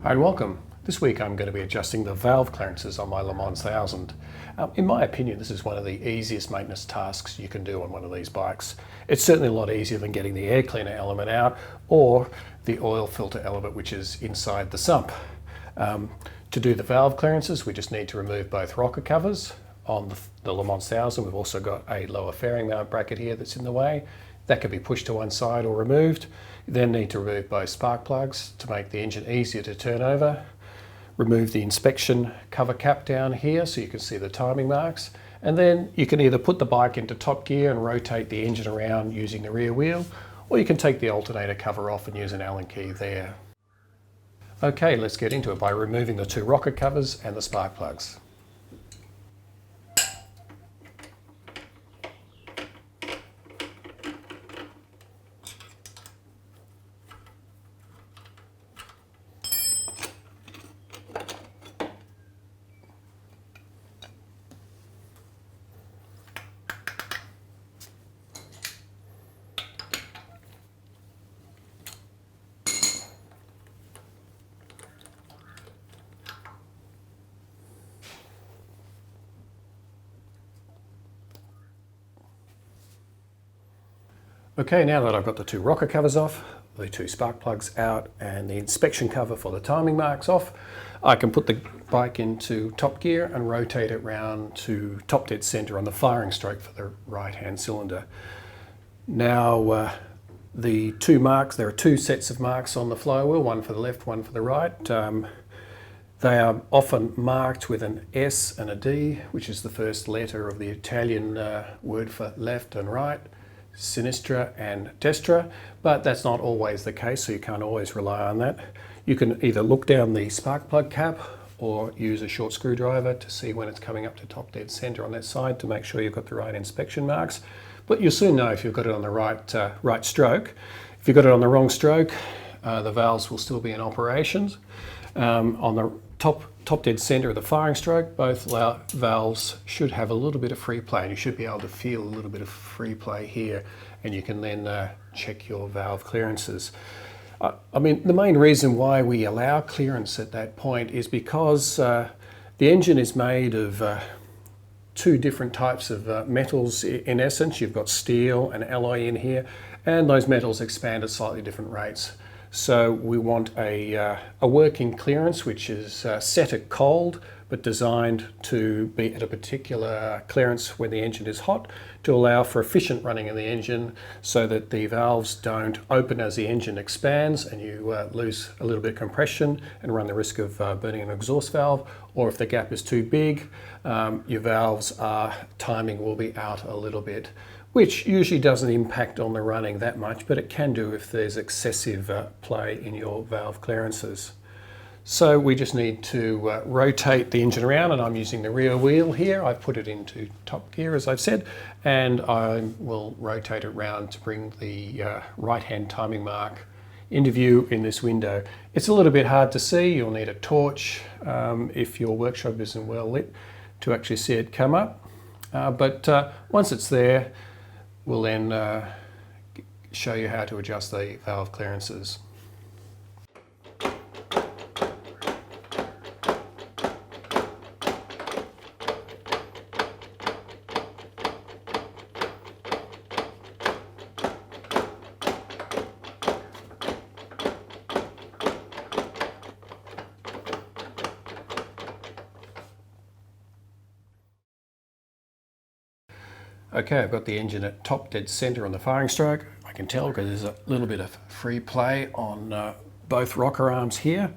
Hi and welcome. This week I'm going to be adjusting the valve clearances on my Le Mans 1000. In my opinion, this is one of the easiest maintenance tasks you can do on one of these bikes. It's certainly a lot easier than getting the air cleaner element out or the oil filter element which is inside the sump. To do the valve clearances, we just need to remove both rocker covers. On the Le Mans 1000, we've also got a lower fairing mount bracket here that's in the way. That can be pushed to one side or removed. You then need to remove both spark plugs to make the engine easier to turn over. Remove the inspection cover cap down here so you can see the timing marks. And then you can either put the bike into top gear and rotate the engine around using the rear wheel, or you can take the alternator cover off and use an Allen key there. Okay, let's get into it by removing the two rocker covers and the spark plugs. Okay, now that I've got the two rocker covers off, the two spark plugs out and the inspection cover for the timing marks off, I can put the bike into top gear and rotate it round to top dead center on the firing stroke for the right hand cylinder. Now the two marks, there are two sets of marks on the flywheel, one for the left, one for the right. They are often marked with an S and a D, which is the first letter of the Italian word for left and right. Sinistra and destra, but that's not always the case, so you can't always rely on that. You can either look down the spark plug cap or use a short screwdriver to see when it's coming up to top dead center on that side to make sure you've got the right inspection marks. But you'll soon know if you've got it on the right stroke. If you've got it on the wrong stroke, the valves will still be in operation. On the top dead center of the firing stroke, both valves should have a little bit of free play, and you should be able to feel a little bit of free play here, and you can then check your valve clearances. I mean, the main reason why we allow clearance at that point is because the engine is made of two different types of metals in essence. You've got steel and alloy in here, and those metals expand at slightly different rates. So we want a working clearance which is set at cold but designed to be at a particular clearance when the engine is hot to allow for efficient running of the engine so that the valves don't open as the engine expands and you lose a little bit of compression and run the risk of burning an exhaust valve, or if the gap is too big, your valves timing will be out a little bit, which usually doesn't impact on the running that much, but it can do if there's excessive play in your valve clearances. So we just need to rotate the engine around, and I'm using the rear wheel here. I've put it into top gear, as I've said, and I will rotate it around to bring the right-hand timing mark into view in this window. It's a little bit hard to see. You'll need a torch if your workshop isn't well lit to actually see it come up. But once it's there, we'll then show you how to adjust the valve clearances. Okay, I've got the engine at top dead center on the firing stroke. I can tell because there's a little bit of free play on both rocker arms here.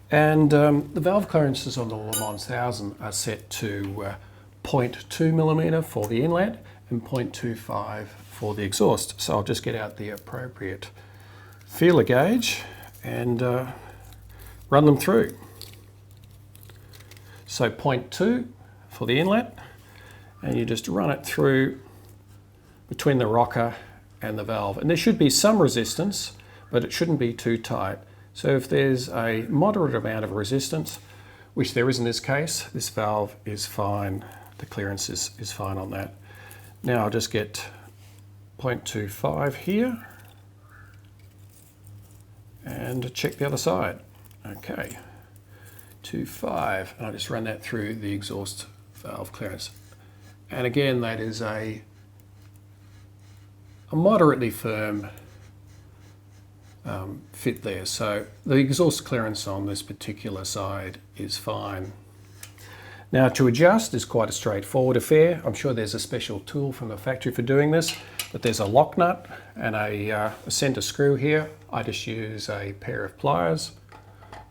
And the valve clearances on the Le Mans 1000 are set to 0.2 millimeter for the inlet and 0.25 for the exhaust. So I'll just get out the appropriate feeler gauge and run them through. So 0.2 for the inlet, and you just run it through between the rocker and the valve. And there should be some resistance, but it shouldn't be too tight. So if there's a moderate amount of resistance, which there is in this case, this valve is fine. The clearance is fine on that. Now I'll just get 0.25 here and check the other side. Okay, 2.5, and I just run that through the exhaust valve clearance. And again, that is a moderately firm fit there. So the exhaust clearance on this particular side is fine. Now to adjust is quite a straightforward affair. I'm sure there's a special tool from the factory for doing this, but there's a lock nut and a center screw here. I just use a pair of pliers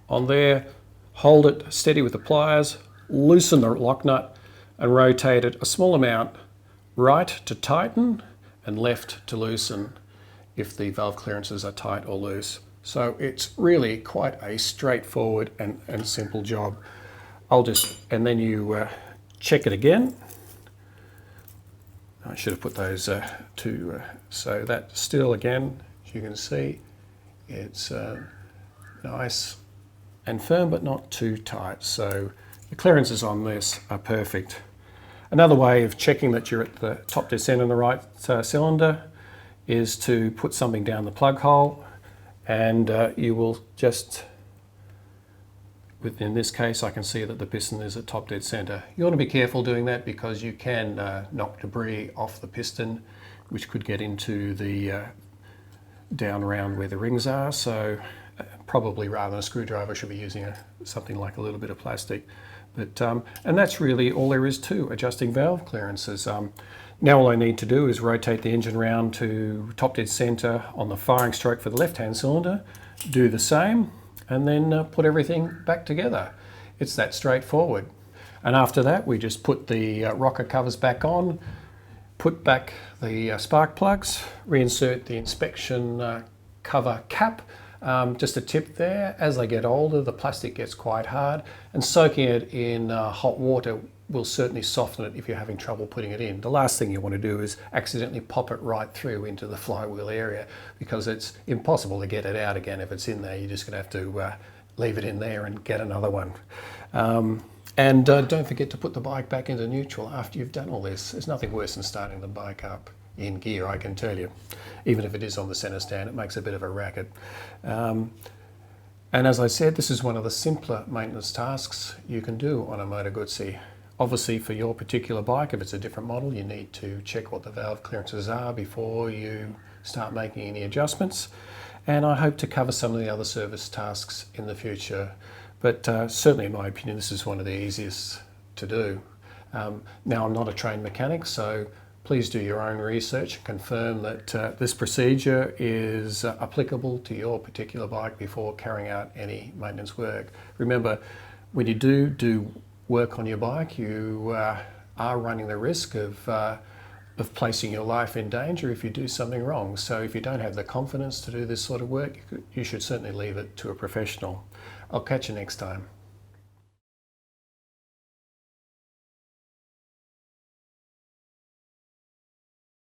on there, hold it steady with the pliers, loosen the lock nut and rotate it a small amount right to tighten and left to loosen if the valve clearances are tight or loose. So it's really quite a straightforward and simple job. And then you check it again. I should have put those two, so that still again, as you can see, it's nice and firm but not too tight. So the clearances on this are perfect. Another way of checking that you're at the top dead center in the right cylinder is to put something down the plug hole, and you will just, in this case I can see that the piston is at top dead center. You want to be careful doing that because you can knock debris off the piston, which could get into the down around where the rings are. So probably rather than a screwdriver, should be using something like a little bit of plastic. But and that's really all there is to adjusting valve clearances. Now all I need to do is rotate the engine round to top dead center on the firing stroke for the left-hand cylinder, do the same, and then put everything back together. It's that straightforward. And after that, we just put the rocker covers back on, put back the spark plugs, reinsert the inspection cover cap. Just a tip there, as they get older, the plastic gets quite hard, and soaking it in hot water will certainly soften it if you're having trouble putting it in. The last thing you want to do is accidentally pop it right through into the flywheel area, because it's impossible to get it out again if it's in there. You're just going to have to leave it in there and get another one. And don't forget to put the bike back into neutral after you've done all this. There's nothing worse than starting the bike up in gear, I can tell you. Even if it is on the center stand, it makes a bit of a racket. And as I said, this is one of the simpler maintenance tasks you can do on a Moto Guzzi. Obviously, for your particular bike, if it's a different model, you need to check what the valve clearances are before you start making any adjustments. And I hope to cover some of the other service tasks in the future. But certainly, in my opinion, this is one of the easiest to do. Now, I'm not a trained mechanic, so please do your own research and confirm that this procedure is applicable to your particular bike before carrying out any maintenance work. Remember, when you do work on your bike, you are running the risk of placing your life in danger if you do something wrong. So if you don't have the confidence to do this sort of work, you should certainly leave it to a professional. I'll catch you next time.